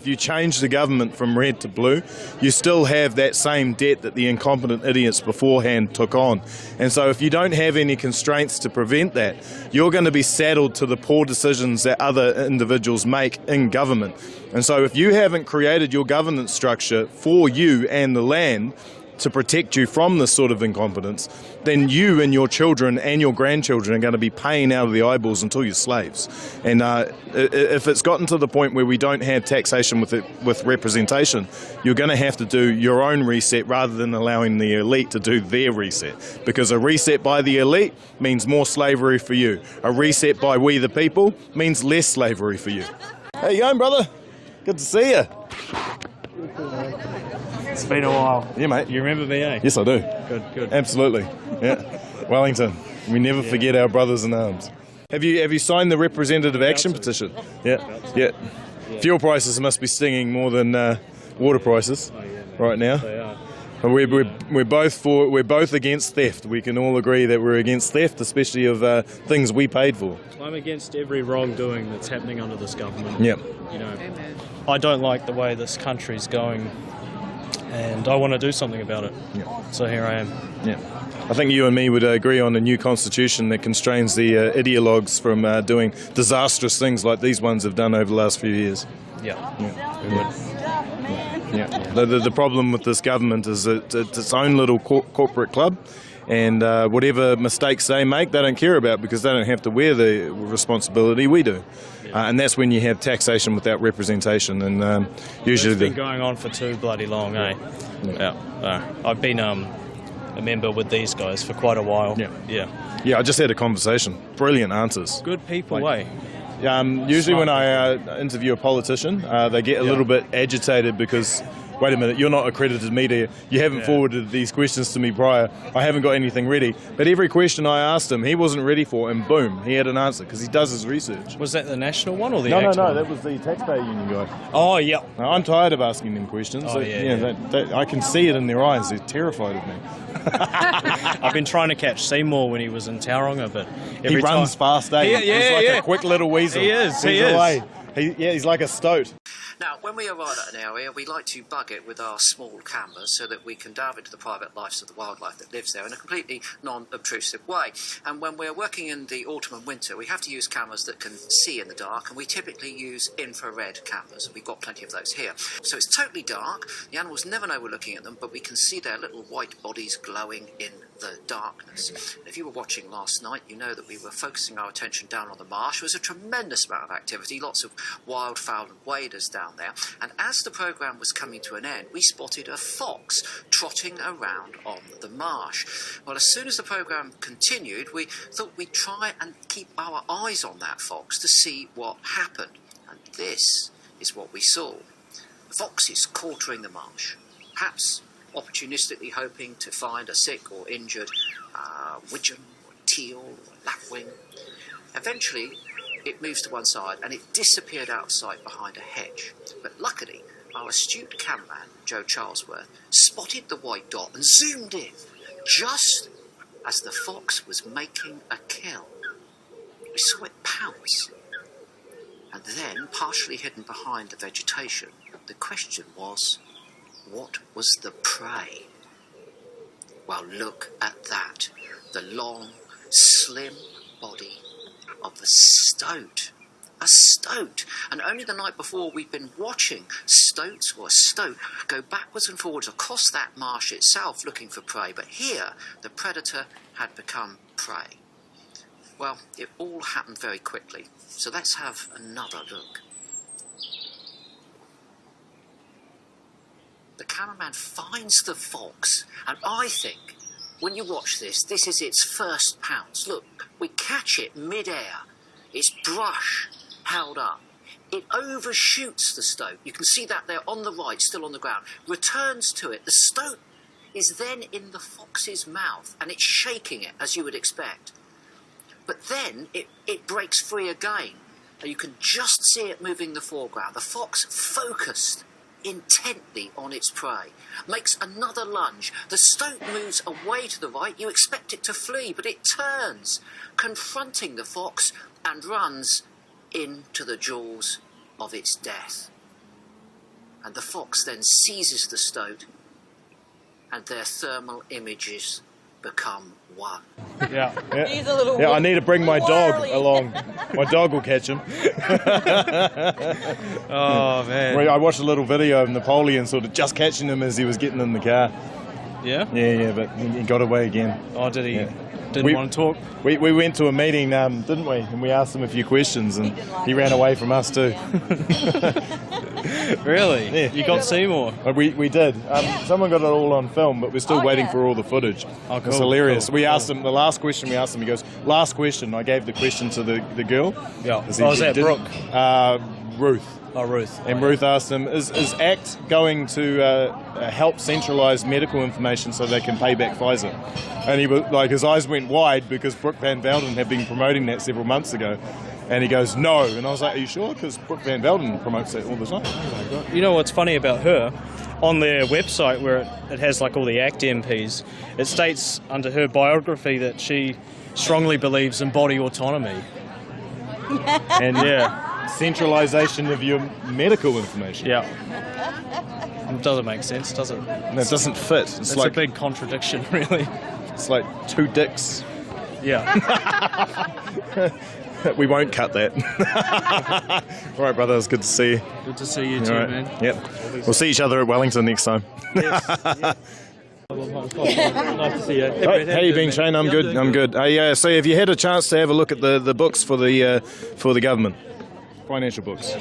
If you change the government from red to blue, you still have that same debt that the incompetent idiots beforehand took on. And so if you don't have any constraints to prevent that, you're going to be saddled to the poor decisions that other individuals make in government. And so if you haven't created your governance structure for you and the land to protect you from this sort of incompetence, then you and your children and your grandchildren are going to be paying out of the eyeballs until you're slaves. And if it's gotten to the point where we don't have taxation with representation, you're going to have to do your own reset rather than allowing the elite to do their reset. Because a reset by the elite means more slavery for you. A reset by we the people means less slavery for you. How you going, brother? Good to see you. It's been a while. Yeah, mate. You remember me, eh? Yes, I do. Good. Absolutely. Yeah. Wellington. We never forget our brothers in arms. Have you signed the representative action petition? Yeah. Fuel prices must be stinging more than water prices right now. They are. We're both against theft. We can all agree that we're against theft, especially of things we paid for. I'm against every wrongdoing that's happening under this government. Yeah. You know, I don't like the way this country's going, and I want to do something about it. Yeah. So here I am. Yeah. I think you and me would agree on a new constitution that constrains the ideologues from doing disastrous things like these ones have done over the last few years. Yeah. We would. Yeah. The problem with this government is that it's its own little corporate club, and whatever mistakes they make, they don't care about because they don't have to wear the responsibility we do. And that's when you have taxation without representation. And usually it's been going on for too bloody long, eh? I've been a member with these guys for quite a while. Yeah, I just had a conversation. Brilliant answers. Good people, Usually when I interview a politician, they get a little bit agitated because, wait a minute, you're not accredited media. You haven't forwarded these questions to me prior. I haven't got anything ready. But every question I asked him, he wasn't ready for, and boom, he had an answer because he does his research. Was that the national one or the No, one? that was the taxpayer union guy. Oh, yeah. Now, I'm tired of asking them questions. Oh, I can see it in their eyes. They're terrified of me. I've been trying to catch Seymour when he was in Tauranga, but he runs fast, eh? He's like a quick little weasel. He is. He's away. He's like a stoat. Now, when we arrive at an area, we like to bug it with our small cameras so that we can delve into the private lives of the wildlife that lives there in a completely non-obtrusive way. And when we're working in the autumn and winter, we have to use cameras that can see in the dark, and we typically use infrared cameras. We've got plenty of those here. So it's totally dark, the animals never know we're looking at them, but we can see their little white bodies glowing in the darkness. And if you were watching last night, you know that we were focusing our attention down on the marsh. There was a tremendous amount of activity, lots of wildfowl and waders down there, and as the programme was coming to an end, we spotted a fox trotting around on the marsh. Well, as soon as the programme continued, we thought we'd try and keep our eyes on that fox to see what happened, and this is what we saw. The fox is quartering the marsh, perhaps opportunistically hoping to find a sick or injured widgeon or teal or lapwing. Eventually it moves to one side and it disappeared out of sight behind a hedge. But luckily, our astute cameraman, Joe Charlesworth, spotted the white dot and zoomed in just as the fox was making a kill. We saw it pounce. And then, partially hidden behind the vegetation, the question was, what was the prey? Well, look at that. The long, slim body of the stoat. A stoat. And only the night before we'd been watching stoats or a stoat go backwards and forwards across that marsh itself looking for prey. But here, the predator had become prey. Well, it all happened very quickly. So let's have another look. The cameraman finds the fox, and I think, when you watch this, this is its first pounce. Look, we catch it mid-air. Its brush held up. It overshoots the stoat. You can see that there on the right, still on the ground. Returns to it. The stoat is then in the fox's mouth, and it's shaking it, as you would expect. But then it breaks free again, and you can just see it moving the foreground. The fox focused intently on its prey, makes another lunge. The stoat moves away to the right. You expect it to flee, but it turns, confronting the fox, and runs into the jaws of its death. and the fox then seizes the stoat, and their thermal images become one. Yeah. He's a little I need to bring my dog wily. along. My dog will catch him. Oh man. I watched a little video of Napoleon sort of just catching him as he was getting in the car. Yeah. Yeah, but he got away again. Oh, did he? Yeah. Didn't want to talk. We went to a meeting, didn't we? And we asked him a few questions, and he ran away from us too. Really? Yeah. You got Seymour? We did. Someone got it all on film, but we're still waiting for all the footage. Oh, cool, It's hilarious. cool, We asked him, the last question we asked him, he goes, last question. I gave the question to the girl. Yeah. As Oh, was that didn't- Brooke? Ruth. Oh, Ruth. And Ruth asked him, is ACT going to help centralise medical information so they can pay back Pfizer? And he was like, his eyes went wide because Brooke Van Velden had been promoting that several months ago. And he goes, no. And I was like, are you sure? Because Brooke Van Velden promotes that all the time. You know what's funny about her? On their website, where it has like all the ACT MPs, it states under her biography that she strongly believes in body autonomy. And Yeah. centralisation of your medical information. Yeah. It doesn't make sense, does it? And it doesn't fit. It's It's like a big contradiction, really. it's like two dicks. Yeah. We won't cut that. All right, brother. It's good to see you. Good to see you All too, right. man. Yep. We'll see each other at Wellington next time. Nice to see you. Right, how you been, Shane? I'm good. I'm good. So, have you had a chance to have a look at the books for the government, financial books?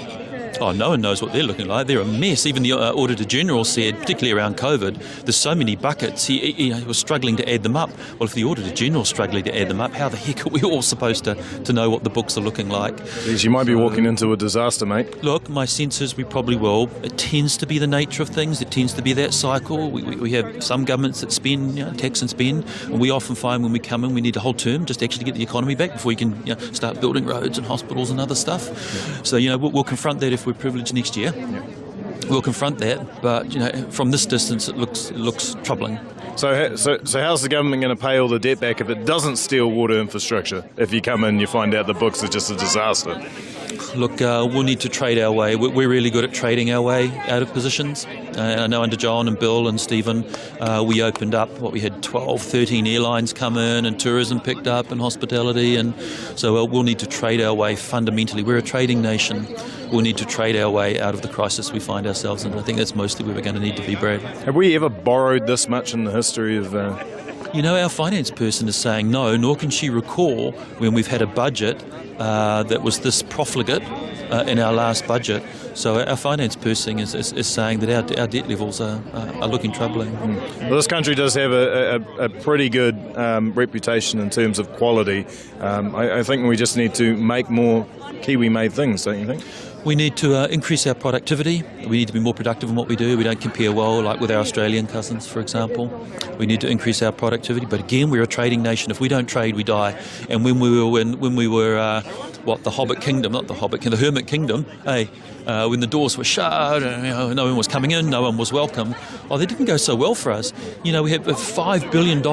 Oh, no one knows what they're looking like. They're a mess. Even the Auditor General said, particularly around COVID, there's so many buckets, he was struggling to add them up. Well, if the Auditor General's struggling to add them up, how the heck are we all supposed to know what the books are looking like? Geez, you might be walking into a disaster, mate. Look, my sense is we probably will. It tends to be the nature of things. It tends to be that cycle. We have some governments that spend, tax and spend, and we often find when we come in, we need a whole term just to actually get the economy back before we can start building roads and hospitals and other stuff. Yeah. So, we'll confront that if we're privileged next year. Yeah. We'll confront that, but from this distance, it looks troubling. So how's the government going to pay all the debt back if it doesn't steal water infrastructure? If you come in, you find out the books are just a disaster. Look, we'll need to trade our way. We're really good at trading our way out of positions. I know under John and Bill and Stephen, we opened up, we had 12, 13 airlines come in, and tourism picked up, and hospitality, and so we'll need to trade our way fundamentally. We're a trading nation. We'll need to trade our way out of the crisis we find ourselves in. I think that's mostly where we're going to need to be, Brad. Have we ever borrowed this much in the history of... Our finance person is saying no, nor can she recall when we've had a budget that was this profligate in our last budget. So our finance person is saying that our debt levels are looking troubling. Well, this country does have a pretty good reputation in terms of quality. I think we just need to make more Kiwi-made things, don't you think? We need to increase our productivity. We need to be more productive in what we do. We don't compare well, like with our Australian cousins, for example. We need to increase our productivity. But again, we're a trading nation. If we don't trade, we die. And when we were the Hobbit Kingdom, not the Hobbit Kingdom, the Hermit Kingdom, when the doors were shut, no one was coming in, no one was welcome. Oh, they didn't go so well for us. We have $5 billion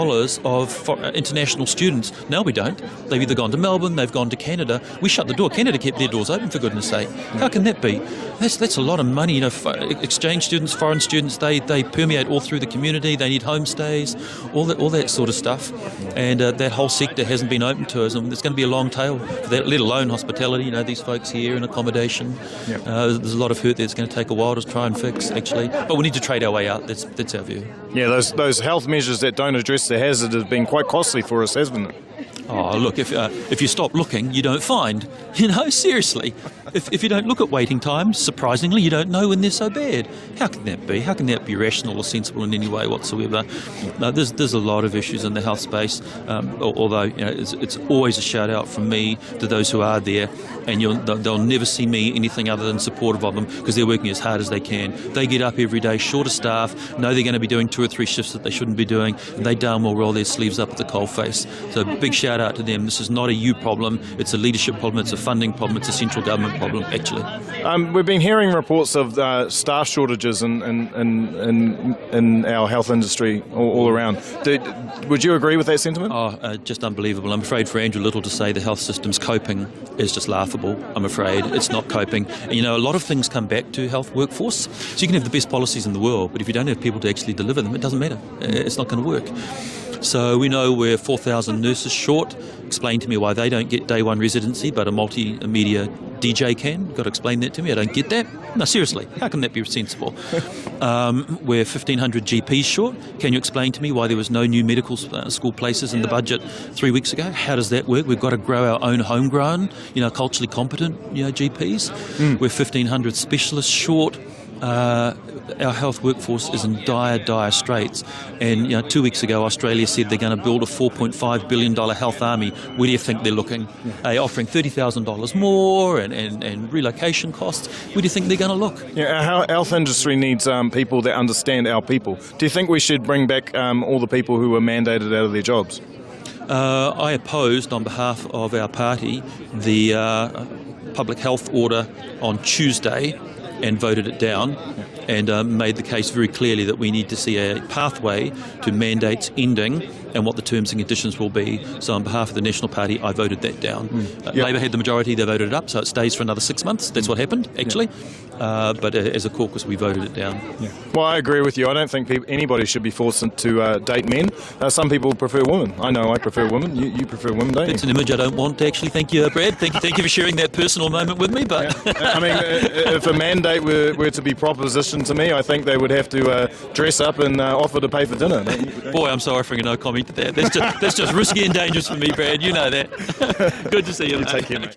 of international students. Now we don't. They've either gone to Melbourne, they've gone to Canada. We shut the door. Canada kept their doors open, for goodness sake. How can that be? That's a lot of money. Exchange students, foreign students, they permeate all through the community. They need homestays, all that sort of stuff. And that whole sector hasn't been open to us, and there's going to be a long tail for that, let alone hospitality. These folks here and accommodation. Yep. There's a lot of hurt there. It's going to take a while to try and fix, actually. But we need to trade our way out. That's our view. Yeah, those health measures that don't address the hazard have been quite costly for us, hasn't it? Oh, look, if you stop looking, you don't find. Seriously. If you don't look at waiting times, surprisingly, you don't know when they're so bad. How can that be? How can that be rational or sensible in any way whatsoever? There's a lot of issues in the health space, although it's always a shout-out from me to those who are there, and they'll never see me anything other than supportive of them, because they're working as hard as they can. They get up every day, short of staff, know they're going to be doing 2 or 3 shifts that they shouldn't be doing, and they darn well roll their sleeves up at the coalface. So big shout-out to them. This is not a you problem, it's a leadership problem, it's a funding problem, it's a central government problem, actually. We've been hearing reports of staff shortages in our health industry all around. Would you agree with that sentiment? Just unbelievable. I'm afraid for Andrew Little to say the health system's coping is just laughable. I'm afraid it's not coping. And, a lot of things come back to health workforce. So you can have the best policies in the world, but if you don't have people to actually deliver them, it doesn't matter. It's not going to work. So we know we're 4,000 nurses short. Explain to me why they don't get day one residency, but a multimedia DJ can. You've got to explain that to me. I don't get that. No, seriously, how can that be sensible? We're 1,500 GPs short. Can you explain to me why there was no new medical school places in the budget 3 weeks ago? How does that work? We've got to grow our own homegrown, culturally competent, GPs. We're 1,500 specialists short. Our health workforce is in dire straits. And 2 weeks ago, Australia said they're going to build a $4.5 billion health army. Where do you think they're looking? Offering $30,000 more and relocation costs. Where do you think they're going to look? Yeah, our health industry needs people that understand our people. Do you think we should bring back all the people who were mandated out of their jobs? I opposed, on behalf of our party, the public health order on Tuesday and voted it down, and made the case very clearly that we need to see a pathway to mandates ending and what the terms and conditions will be. So on behalf of the National Party, I voted that down. Labor had the majority, they voted it up, so it stays for another 6 months. That's what happened, actually. But as a caucus, we voted it down. Well, I agree with you. I don't think anybody should be forced to date men. Some people prefer women. I know I prefer women. You prefer women, don't you? That's an image I don't want, actually. Thank you, Brad. Thank you for sharing that personal moment with me. But I mean, if a mandate were to be propositioned to me, I think they would have to dress up and offer to pay for dinner. Boy, I'm so offering a no comment to that. That's just risky and dangerous for me, Brad. You know that. Good to see you. Take care, mate.